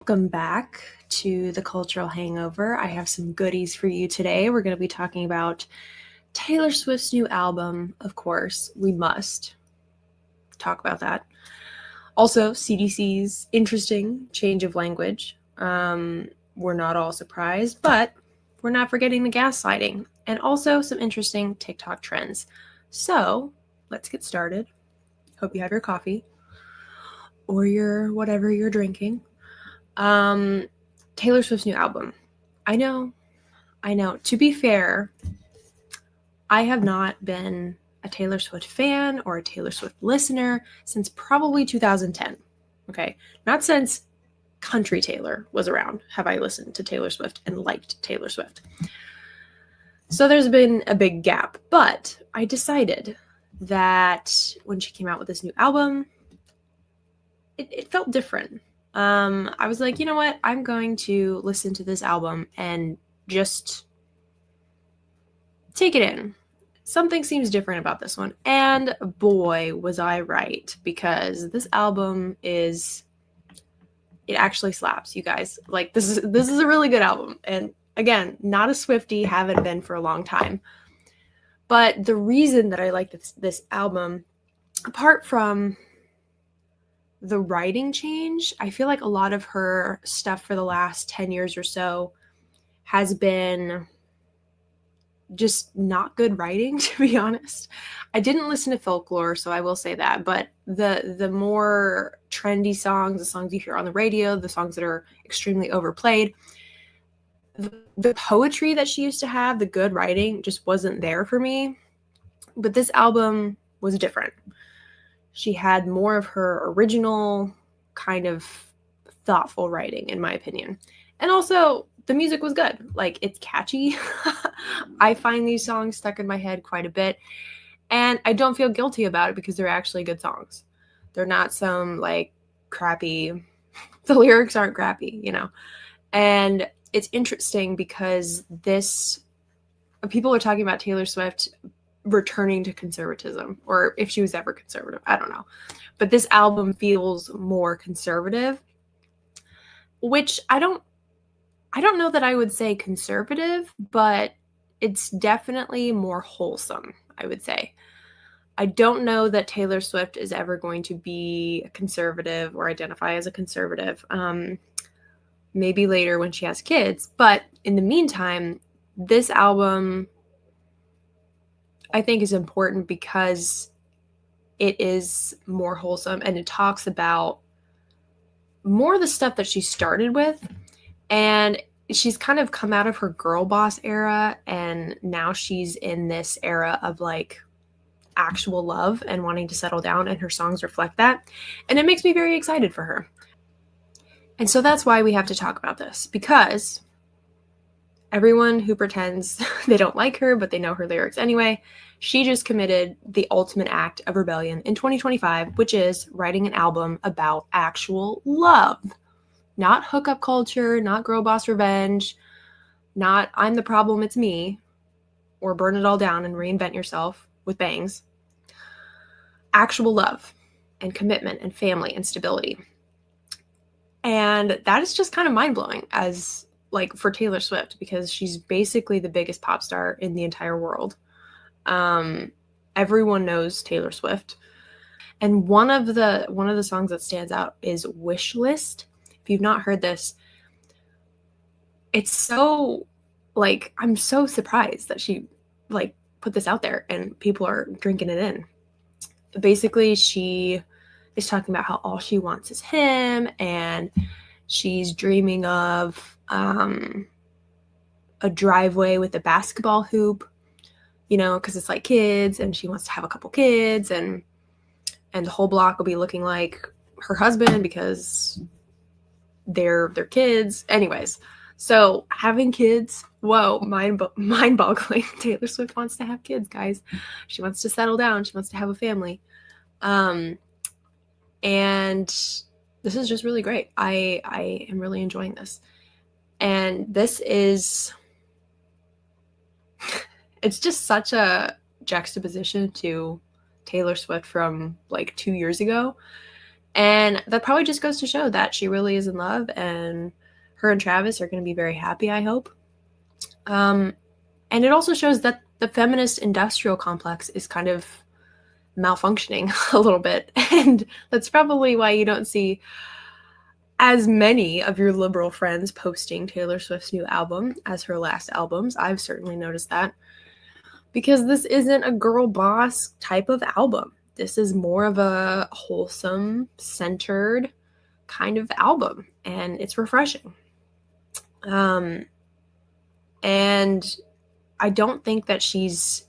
Welcome back to the Cultural Hangover. I have some goodies for you today. We're going to be talking about Taylor Swift's new album. Of course, we must talk about that. Also, CDC's interesting change of language. We're not all surprised, but we're not forgetting the gaslighting, and also some interesting TikTok trends. So let's get started. Hope you have your coffee or your whatever you're drinking. Taylor Swift's new album. I know. To be fair, I have not been a Taylor Swift fan or a Taylor Swift listener since probably 2010. Okay. Not since Country Taylor was around have I listened to Taylor Swift and liked Taylor Swift. So there's been a big gap, but I decided that when she came out with this new album, it felt different. I was like, you know what? I'm going to listen to this album and just take it in. Something seems different about this one. And boy, was I right, because this album it actually slaps, you guys. Like, this is a really good album. And again, not a Swiftie, haven't been for a long time. But the reason that I like this album, apart from the writing change, I feel like a lot of her stuff for the last 10 years or so has been just not good writing, to be honest. I didn't listen to Folklore, so I will say that, but the more trendy songs, the songs you hear on the radio, the songs that are extremely overplayed, the poetry that she used to have, the good writing just wasn't there for me. But this album was different. She had more of her original kind of thoughtful writing, in my opinion. And also, the music was good. Like, it's catchy. I find these songs stuck in my head quite a bit. And I don't feel guilty about it because they're actually good songs. They're not some, like, crappy... The lyrics aren't crappy, you know. And it's interesting because people are talking about Taylor Swift returning to conservatism, or if she was ever conservative, I don't know. But this album feels more conservative, which I don't know that I would say conservative, but it's definitely more wholesome, I would say. I don't know that Taylor Swift is ever going to be a conservative or identify as a conservative. Maybe later when she has kids, but in the meantime, this album I think is important because it is more wholesome and it talks about more of the stuff that she started with. And she's kind of come out of her girl boss era, and now she's in this era of like actual love and wanting to settle down, and her songs reflect that. And it makes me very excited for her. And so that's why we have to talk about this, because everyone who pretends they don't like her, but they know her lyrics anyway, she just committed the ultimate act of rebellion in 2025, which is writing an album about actual love. Not hookup culture, not girl boss revenge, not I'm the problem, it's me, or burn it all down and reinvent yourself with bangs. Actual love and commitment and family and stability. And that is just kind of mind-blowing as like for Taylor Swift, because she's basically the biggest pop star in the entire world. Everyone knows Taylor Swift. And one of the songs that stands out is Wish List. If you've not heard this, it's so like, I'm so surprised that she like put this out there and people are drinking it in. Basically, she is talking about how all she wants is him, and she's dreaming of a driveway with a basketball hoop, you know, because it's like kids, and she wants to have a couple kids, and the whole block will be looking like her husband because they're kids. Anyways, so having kids, whoa, mind-boggling. Taylor Swift wants to have kids, guys. She wants to settle down. She wants to have a family. And this is just really great. I am really enjoying this. And this is, it's just such a juxtaposition to Taylor Swift from like 2 years ago. And that probably just goes to show that she really is in love, and her and Travis are going to be very happy, I hope. And it also shows that the feminist industrial complex is kind of malfunctioning a little bit. And that's probably why you don't see as many of your liberal friends posting Taylor Swift's new album as her last albums. I've certainly noticed that. Because this isn't a girl boss type of album. This is more of a wholesome, centered kind of album, and it's refreshing. And I don't think that she's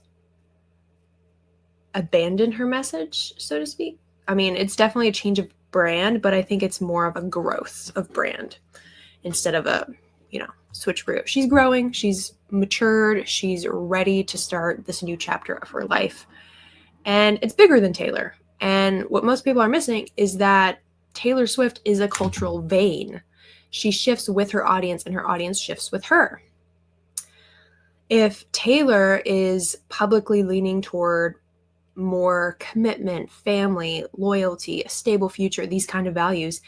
abandoned her message, so to speak. I mean, it's definitely a change of brand, but I think it's more of a growth of brand instead of a, switcheroo. She's growing, she's matured, she's ready to start this new chapter of her life. And it's bigger than Taylor. And what most people are missing is that Taylor Swift is a cultural vein. She shifts with her audience, and her audience shifts with her. If Taylor is publicly leaning toward more commitment, family, loyalty, a stable future, these kind of values,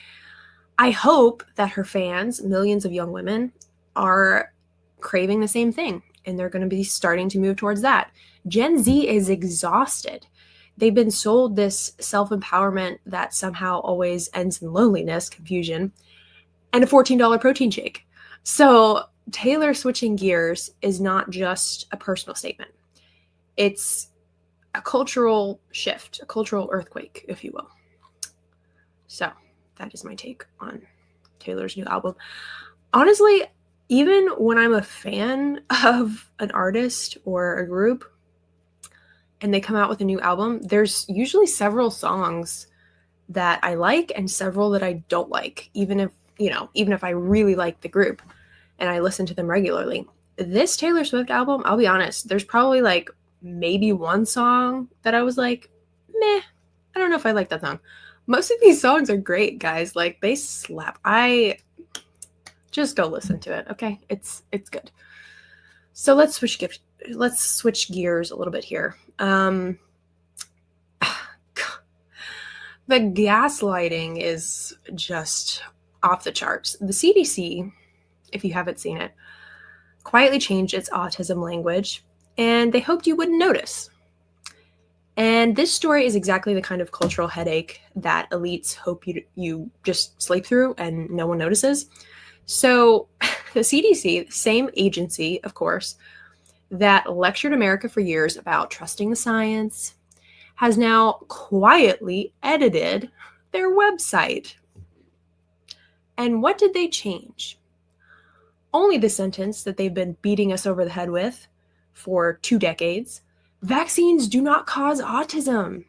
I hope that her fans, millions of young women, are craving the same thing, and they're going to be starting to move towards that. Gen Z is exhausted. They've been sold this self-empowerment that somehow always ends in loneliness, confusion, and a $14 protein shake. So Taylor switching gears is not just a personal statement. It's a cultural shift, a cultural earthquake, if you will. So that is my take on Taylor's new album. Honestly, even when I'm a fan of an artist or a group and they come out with a new album, there's usually several songs that I like and several that I don't like, even if I really like the group and I listen to them regularly. This Taylor Swift album, I'll be honest, there's probably like maybe one song that I was like, meh, I don't know if I like that song. Most of these songs are great, guys. Like, they slap. Just go listen to it, okay? It's good. So let's switch gears a little bit here. The gaslighting is just off the charts. The CDC, if you haven't seen it, quietly changed its autism language, and they hoped you wouldn't notice. And this story is exactly the kind of cultural headache that elites hope you just sleep through and no one notices. So the CDC, the same agency, of course, that lectured America for years about trusting the science, has now quietly edited their website. And what did they change? Only the sentence that they've been beating us over the head with for 2 decades. Vaccines do not cause autism.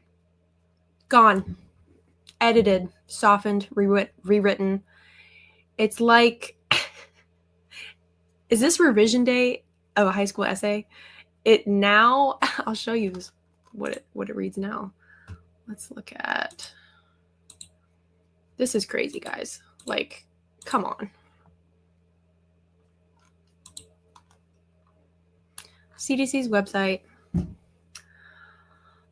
Gone. Edited, softened, rewritten. It's like, is this revision day of a high school essay? It now, I'll show you what it reads now. Let's look at, this is crazy, guys. Like, come on. CDC's website.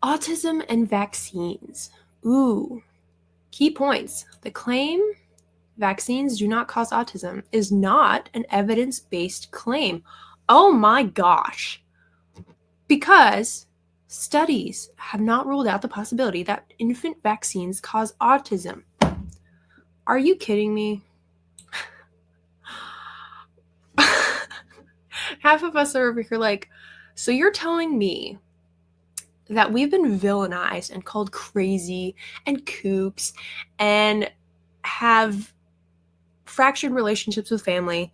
Autism and vaccines. Ooh. Key points. The claim vaccines do not cause autism is not an evidence-based claim. Oh my gosh. Because studies have not ruled out the possibility that infant vaccines cause autism. Are you kidding me? Half of us are over here like, so you're telling me that we've been villainized and called crazy and kooks and have fractured relationships with family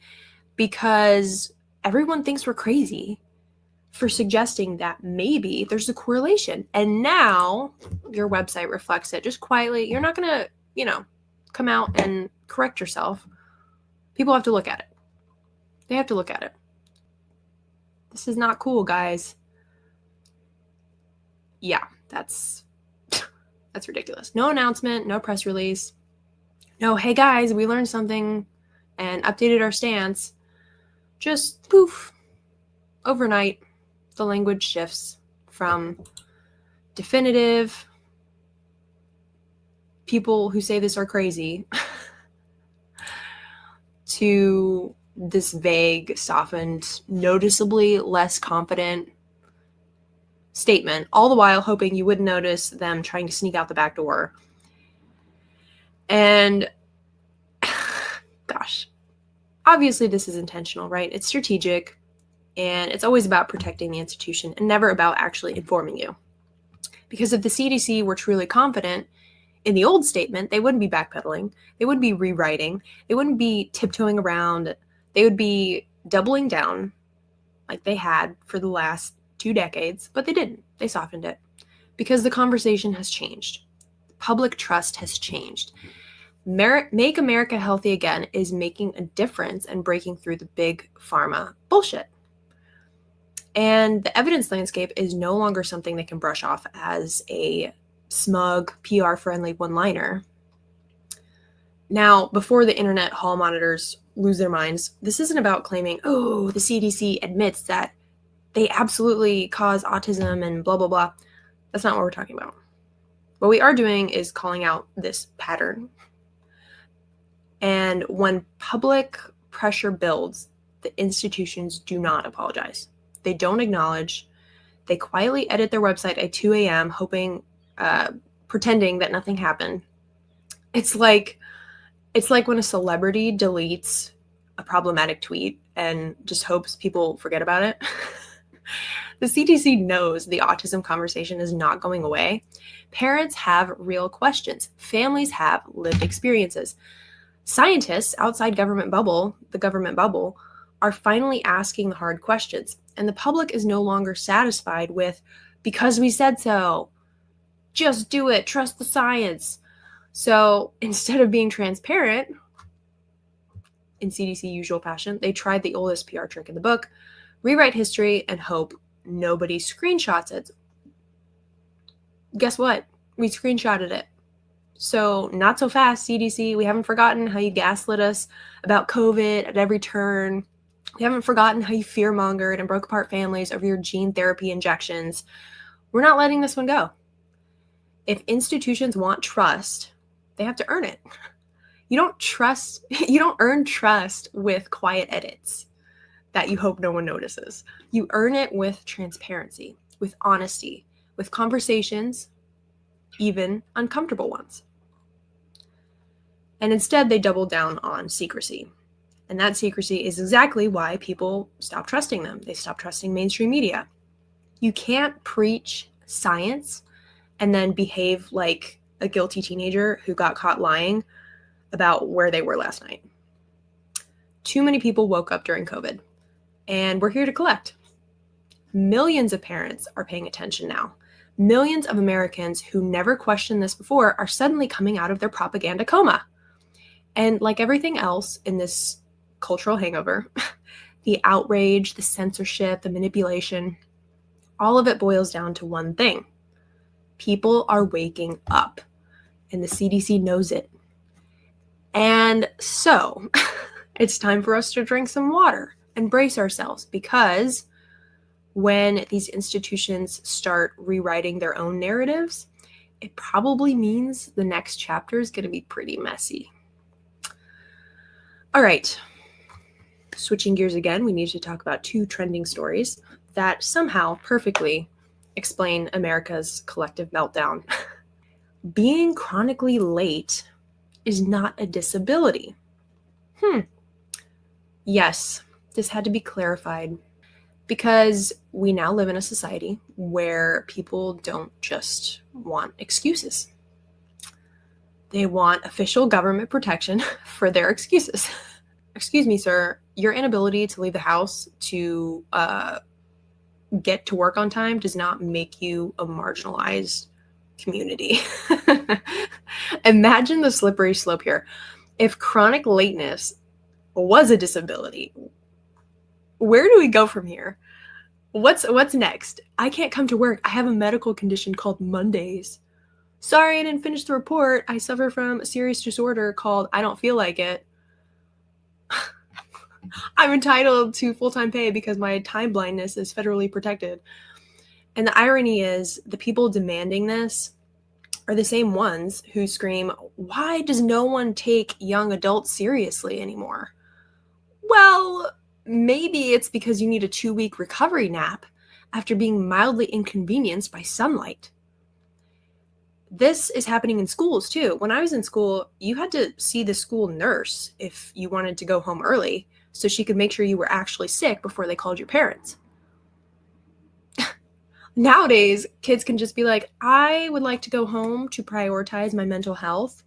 because everyone thinks we're crazy for suggesting that maybe there's a correlation. And now your website reflects it just quietly. You're not going to, come out and correct yourself. People have to look at it. They have to look at it. This is not cool, guys. Yeah, that's ridiculous. No announcement, no press release. No, hey guys, we learned something and updated our stance. Just poof. Overnight, the language shifts from definitive people who say this are crazy to this vague, softened, noticeably less confident statement, all the while hoping you wouldn't notice them trying to sneak out the back door. And gosh, obviously this is intentional, right? It's strategic, and it's always about protecting the institution and never about actually informing you. Because if the CDC were truly confident in the old statement, they wouldn't be backpedaling, they wouldn't be rewriting, they wouldn't be tiptoeing around, they would be doubling down like they had for the last 2 decades, but they didn't. They softened it because the conversation has changed. Public trust has changed. Make America Healthy Again is making a difference and breaking through the big pharma bullshit. And the evidence landscape is no longer something they can brush off as a smug, PR-friendly one-liner. Now, before the internet hall monitors lose their minds, this isn't about claiming, oh, the CDC admits that they absolutely cause autism and blah, blah, blah. That's not what we're talking about. What we are doing is calling out this pattern. And when public pressure builds, the institutions do not apologize. They don't acknowledge. They quietly edit their website at 2 a.m., pretending that nothing happened. It's like when a celebrity deletes a problematic tweet and just hopes people forget about it. The CDC knows the autism conversation is not going away. Parents have real questions. Families have lived experiences. Scientists outside the government bubble, are finally asking the hard questions. And the public is no longer satisfied with, because we said so. Just do it. Trust the science. So instead of being transparent, in CDC usual fashion, they tried the oldest PR trick in the book, rewrite history and hope nobody screenshots it. Guess what? We screenshotted it. So not so fast, CDC. We haven't forgotten how you gaslit us about COVID at every turn. We haven't forgotten how you fear-mongered and broke apart families over your gene therapy injections. We're not letting this one go. If institutions want trust, they have to earn it. You don't earn trust with quiet edits that you hope no one notices. You earn it with transparency, with honesty, with conversations, even uncomfortable ones. And instead, they double down on secrecy. And that secrecy is exactly why people stop trusting them. They stop trusting mainstream media. You can't preach science and then behave like a guilty teenager who got caught lying about where they were last night. Too many people woke up during COVID, and we're here to collect. Millions of parents are paying attention now. Millions of Americans who never questioned this before are suddenly coming out of their propaganda coma. And like everything else in this cultural hangover, the outrage, the censorship, the manipulation, all of it boils down to one thing. People are waking up, and the CDC knows it. And so it's time for us to drink some water and brace ourselves, because when these institutions start rewriting their own narratives, it probably means the next chapter is going to be pretty messy. All right, switching gears again, we need to talk about 2 trending stories that somehow perfectly explain America's collective meltdown. Being chronically late is not a disability. Yes, this had to be clarified, because we now live in a society where people don't just want excuses. They want official government protection for their excuses. Excuse me, sir, your inability to leave the house to get to work on time does not make you a marginalized community. Imagine the slippery slope here. If chronic lateness was a disability, where do we go from here? What's next? I can't come to work. I have a medical condition called Mondays. Sorry, I didn't finish the report. I suffer from a serious disorder called I don't feel like it. I'm entitled to full-time pay because my time blindness is federally protected. And the irony is, the people demanding this are the same ones who scream, "Why does no one take young adults seriously anymore?" Well, maybe it's because you need a 2-week recovery nap after being mildly inconvenienced by sunlight. This is happening in schools too. When I was in school, you had to see the school nurse if you wanted to go home early so she could make sure you were actually sick before they called your parents. Nowadays, kids can just be like, "I would like to go home to prioritize my mental health."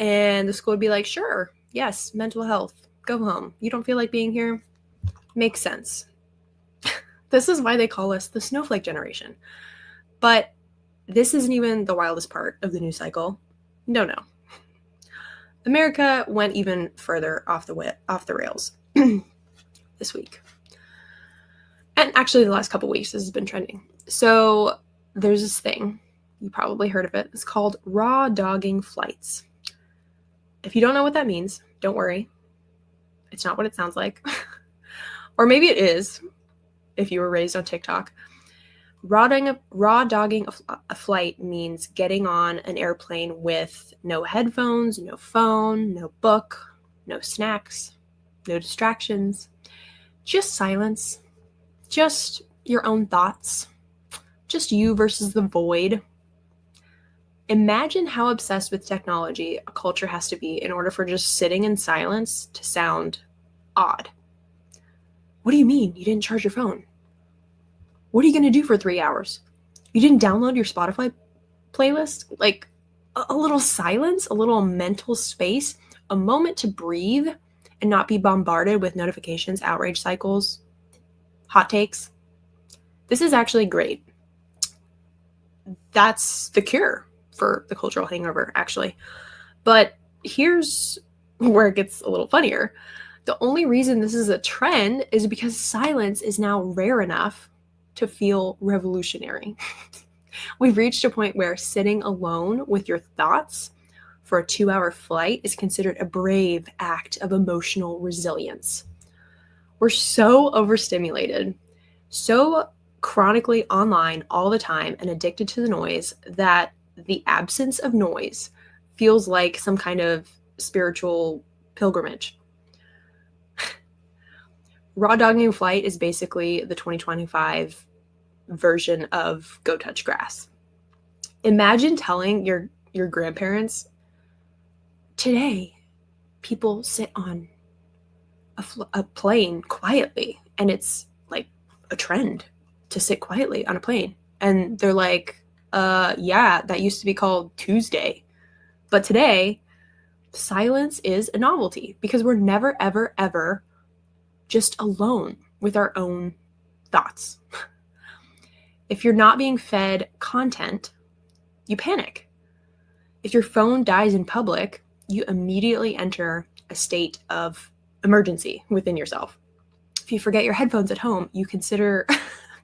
And the school would be like, "Sure, yes, mental health. Go home. You don't feel like being here?" Makes sense. This is why they call us the snowflake generation. But this isn't even the wildest part of the news cycle. No. America went even further off the rails this week. And actually the last couple weeks, this has been trending. So there's this thing, you probably heard of it. It's called raw dogging flights. If you don't know what that means, don't worry. It's not what it sounds like. Or maybe it is, if you were raised on TikTok. Raw dogging a flight means getting on an airplane with no headphones, no phone, no book, no snacks, no distractions, just silence, just your own thoughts, just you versus the void. Imagine how obsessed with technology a culture has to be in order for just sitting in silence to sound odd. What do you mean you didn't charge your phone? What are you going to do for 3 hours? You didn't download your Spotify playlist? Like a little silence, a little mental space, a moment to breathe and not be bombarded with notifications, outrage cycles, hot takes. This is actually great. That's the cure for the cultural hangover, actually. But here's where it gets a little funnier. The only reason this is a trend is because silence is now rare enough to feel revolutionary. We've reached a point where sitting alone with your thoughts for a 2-hour flight is considered a brave act of emotional resilience. We're so overstimulated, so chronically online all the time and addicted to the noise that the absence of noise feels like some kind of spiritual pilgrimage. Raw dogging flight is basically the 2025 version of go touch grass. Imagine telling your grandparents, "Today, people sit on a plane quietly, and it's like a trend to sit quietly on a plane." And they're like, yeah, that used to be called Tuesday. But today, silence is a novelty because we're never, ever, ever just alone with our own thoughts. If you're not being fed content, you panic. If your phone dies in public, you immediately enter a state of emergency within yourself. If you forget your headphones at home, you consider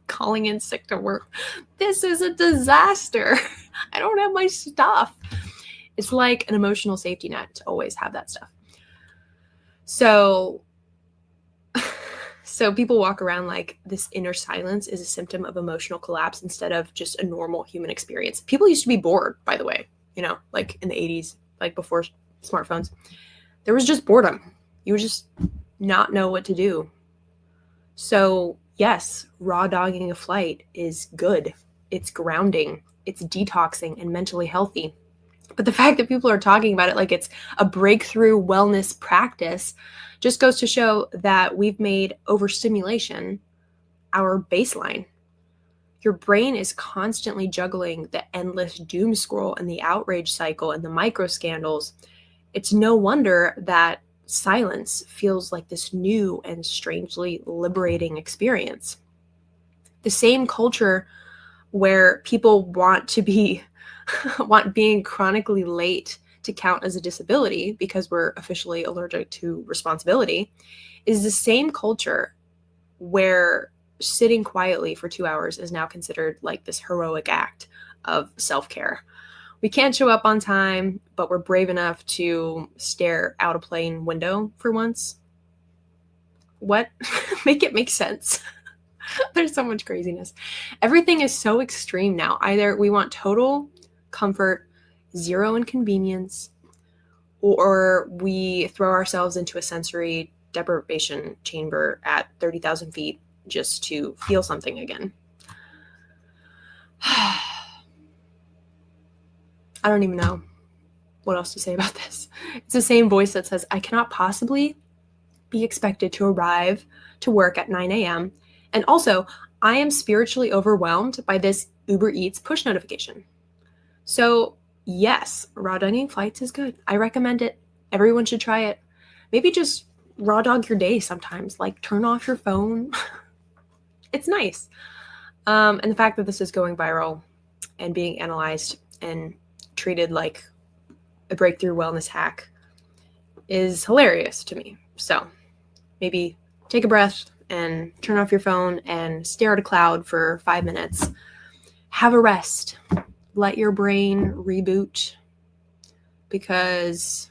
calling in sick to work. This is a disaster. I don't have my stuff. It's like an emotional safety net to always have that stuff. So people walk around like this inner silence is a symptom of emotional collapse instead of just a normal human experience. People used to be bored, by the way, like in the 80s, like before smartphones. There was just boredom. You would just not know what to do. So yes, raw dogging a flight is good. It's grounding. It's detoxing and mentally healthy. But the fact that people are talking about it like it's a breakthrough wellness practice just goes to show that we've made overstimulation our baseline. Your brain is constantly juggling the endless doom scroll and the outrage cycle and the micro scandals. It's no wonder that silence feels like this new and strangely liberating experience. The same culture where people want being chronically late to count as a disability because we're officially allergic to responsibility is the same culture where sitting quietly for 2 hours is now considered like this heroic act of self-care. We can't show up on time, but we're brave enough to stare out a plane window for once. What? Make it make sense. There's so much craziness. Everything is so extreme now. Either we want total comfort zero inconvenience, or we throw ourselves into a sensory deprivation chamber at 30,000 feet just to feel something again. I don't even know what else to say about this. It's the same voice that says, I cannot possibly be expected to arrive to work at 9 a.m. And also, I am spiritually overwhelmed by this Uber Eats push notification. So yes, raw dining flights is good. I recommend it. Everyone should try it. Maybe just raw dog your day sometimes. Like turn off your phone. It's nice. And the fact that this is going viral and being analyzed and treated like a breakthrough wellness hack is hilarious to me. So maybe take a breath and turn off your phone and stare at a cloud for 5 minutes. Have a rest. Let your brain reboot, because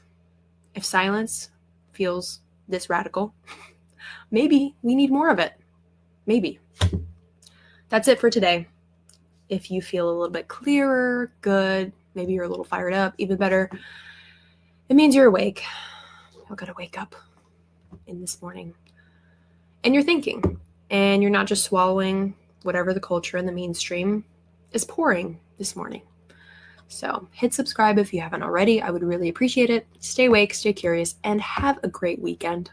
if silence feels this radical, maybe we need more of it. Maybe. That's it for today. If you feel a little bit clearer, good, maybe you're a little fired up, even better, it means you're awake. You're going to wake up in this morning. And you're thinking, and you're not just swallowing whatever the culture and the mainstream is pouring this morning. So hit subscribe if you haven't already. I would really appreciate it. Stay awake, stay curious, and have a great weekend.